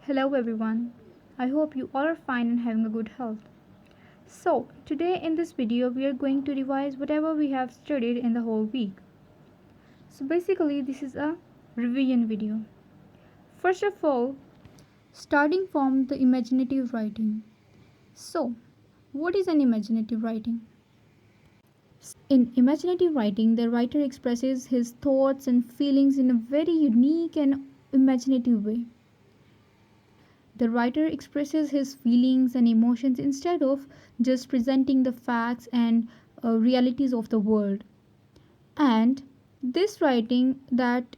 Hello everyone. I hope you all are fine and having a good health. So, today in this video we are going to revise whatever we have studied in the whole week. So basically this is a revision video. First of all, starting from the imaginative writing. So, what is an imaginative writing? In imaginative writing, the writer expresses his thoughts and feelings in a very unique and imaginative way. The writer expresses his feelings and emotions instead of just presenting the facts and realities of the world. And this writing that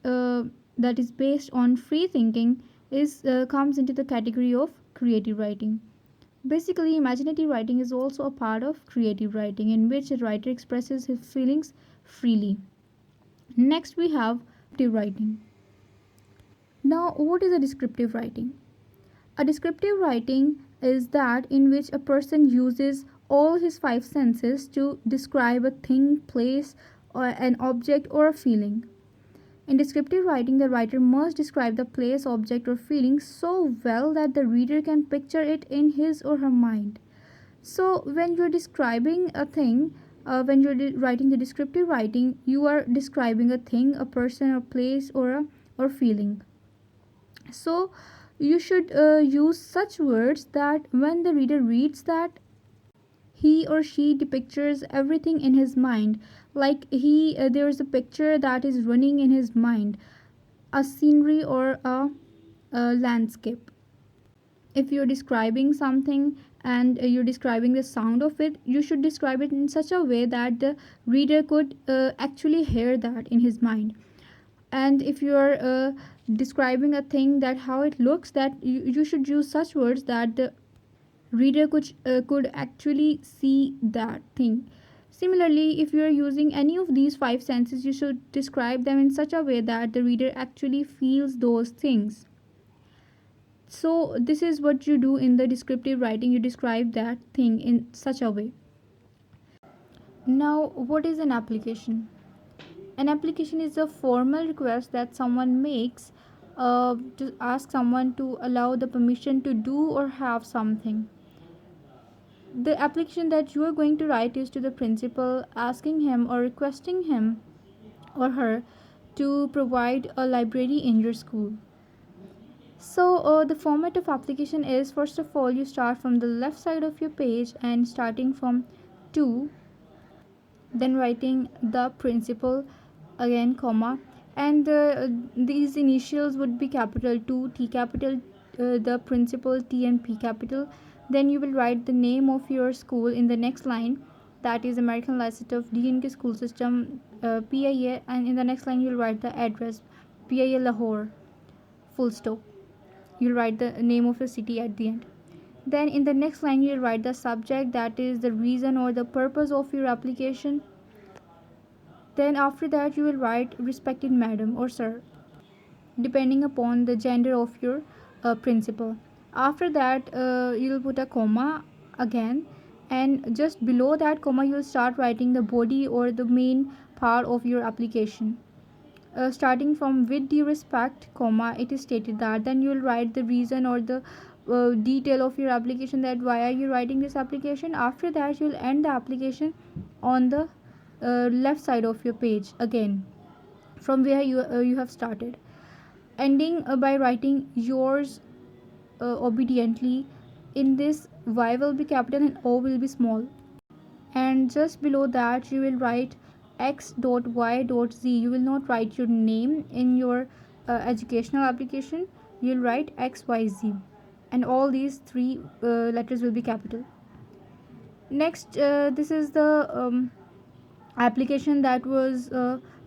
is based on free thinking is comes into the category of creative writing. Basically, imaginative writing is also a part of creative writing in which a writer expresses his feelings freely. Next, we have descriptive writing. Now, what is a descriptive writing? A descriptive writing is that in which a person uses all his five senses to describe a thing, place, or an object, or a feeling. In descriptive writing, the writer must describe the place, object, or feeling so well that the reader can picture it in his or her mind. So, when you're describing a thing, when you're writing the descriptive writing, you are describing a thing, a person, or place, or a or feeling. So you should use such words that when the reader reads that he or she depictures everything in his mind, like there is a picture that is running in his mind, a scenery or a landscape. If you're describing something and you're describing the sound of it, you should describe it in such a way that the reader could actually hear that in his mind. And if you're describing a thing, that how it looks, that you should use such words that the reader could actually see that thing. Similarly, if you are using any of these five senses, you should describe them in such a way that the reader actually feels those things. So this is what you do in the descriptive writing, you describe that thing in such a way. Now, what is an application? An application is a formal request that someone makes to ask someone to allow the permission to do or have something. The application that you are going to write is to the principal, asking him or requesting him or her to provide a library in your school. So, the format of application is, first of all, you start from the left side of your page and starting from 2, then writing the principal, again comma, and these initials would be capital 2 T capital, the principal T and P capital. Then you will write the name of your school in the next line, that is American License of DNK School System, PIA, and in the next line you'll write the address, PIA Lahore, full stop. You'll write the name of the city at the end. Then in the next line you'll write the subject, that is the reason or the purpose of your application. Then after that you will write respected madam or sir, depending upon the gender of your principal. After that you'll put a comma again, and just below that comma you'll start writing the body or the main part of your application. Starting from with due respect comma, it is stated that, then you will write the reason or the detail of your application, that why are you writing this application. After that you will end the application on the left side of your page again, from where you have started, ending by writing yours obediently. In this, y will be capital and o will be small, and just below that you will write x dot y dot z. You will not write your name in your educational application, you'll write xyz, and all these three letters will be capital. Next, this is the application that was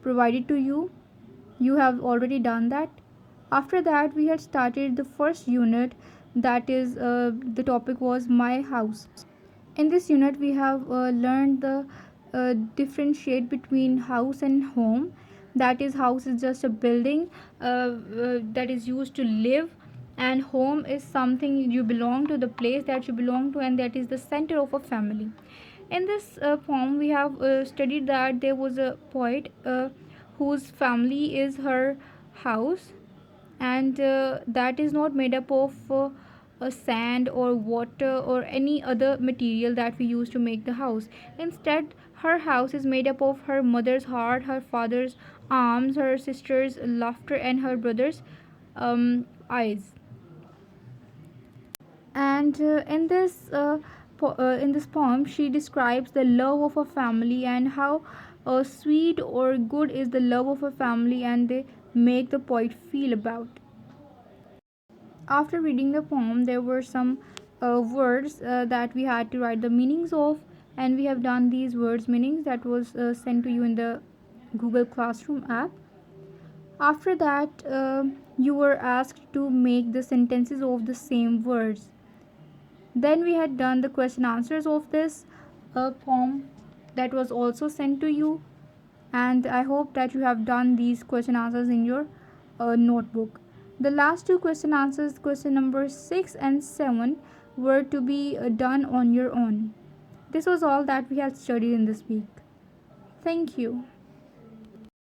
provided to you. You have already done that. After that we had started the first unit, that is the topic was my house. In this unit we have learned the differentiate between house and home. That is, house is just a building that is used to live, and home is something you belong to, the place that you belong to, and that is the center of a family. In this poem we have studied that there was a poet whose family is her house, and that is not made up of sand or water or any other material that we use to make the house. Instead, her house is made up of her mother's heart, her father's arms, her sister's laughter, and her brother's eyes. And in this poem, she describes the love of a family and how sweet or good is the love of a family, and they make the poet feel about. After reading the poem, there were some words that we had to write the meanings of, and we have done these words meanings that was sent to you in the Google Classroom app. After that, you were asked to make the sentences of the same words. Then we had done the question answers of this poem that was also sent to you, and I hope that you have done these question answers in your notebook. The last two question answers, question number 6 and 7, were to be done on your own. This was all that we had studied in this week. Thank you.